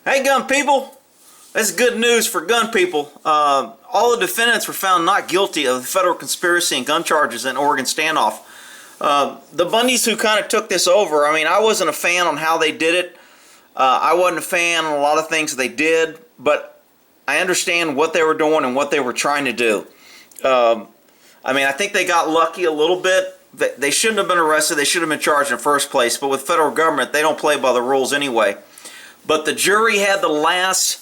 Hey gun people, this is good news for gun people. All the defendants were found not guilty of the federal conspiracy and gun charges in Oregon Standoff. The Bundys who kind of took this over, I mean, I wasn't a fan on how they did it. I wasn't a fan on a lot of things they did, but I understand what they were doing and what they were trying to do. I mean, I think they got lucky a little bit. They shouldn't have been arrested. They should have been charged in the first place, but with federal government, they don't play by the rules anyway. But the jury had the last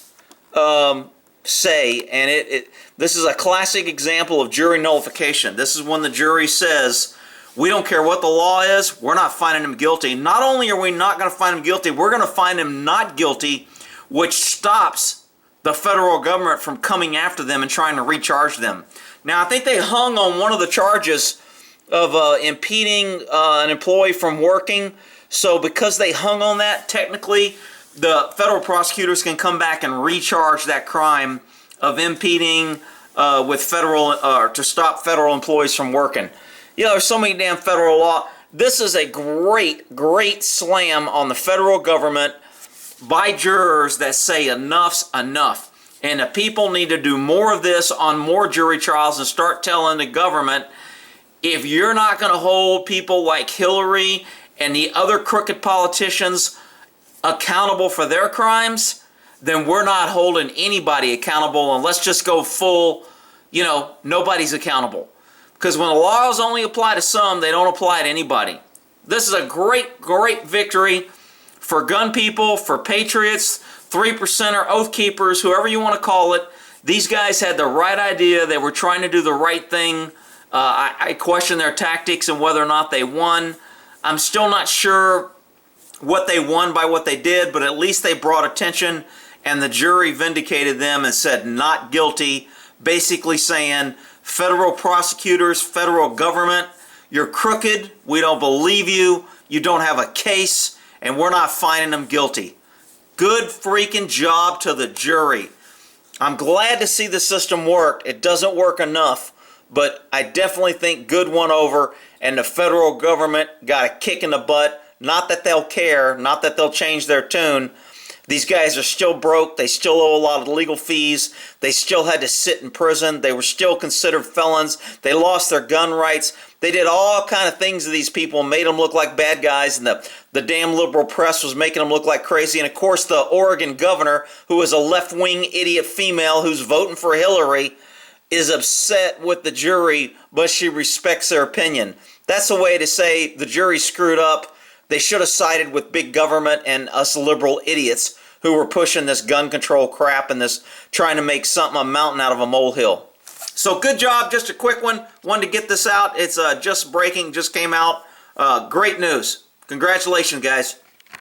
say, and this is a classic example of jury nullification. This is when the jury says, we don't care what the law is, we're not finding him guilty. Not only are we not going to find him guilty, we're going to find him not guilty, which stops the federal government from coming after them and trying to recharge them. Now, I think they hung on one of the charges of impeding an employee from working. So because they hung on that, technically, the federal prosecutors can come back and recharge that crime of impeding with federal to stop federal employees from working. You know, there's so many damn federal law. This is a great slam on the federal government by jurors that say enough's enough. And the people need to do more of this on more jury trials and start telling the government, if you're not going to hold people like Hillary and the other crooked politicians accountable for their crimes, then we're not holding anybody accountable, and let's just go full, you know, nobody's accountable. Because when the laws only apply to some, they don't apply to anybody. This is a great victory for gun people, for patriots, 3%er, oath keepers, whoever you want to call it. These guys had the right idea. They were trying to do the right thing. I question their tactics and whether or not they won. I'm still not sure what they won by what they did, but at least they brought attention, and the jury vindicated them and said not guilty, basically saying, federal prosecutors, federal government, you're crooked, we don't believe you, you don't have a case, and we're not finding them guilty. Good freaking job to the jury. I'm glad to see the system work. It doesn't work enough, but I definitely think good won over, and the federal government got a kick in the butt. Not that they'll care, not that they'll change their tune. These guys are still broke. They still owe a lot of legal fees. They still had to sit in prison. They were still considered felons. They lost their gun rights. They did all kind of things to these people and made them look like bad guys, and the damn liberal press was making them look like crazy. And of course, the Oregon governor, who is a left-wing idiot female who's voting for Hillary, is upset with the jury, but she respects their opinion. That's a way to say the jury screwed up. They should have sided with big government and us liberal idiots who were pushing this gun control crap and this trying to make something a mountain out of a molehill. So good job. Just a quick one. Wanted to get this out. It's just breaking, just came out. Great news. Congratulations, guys.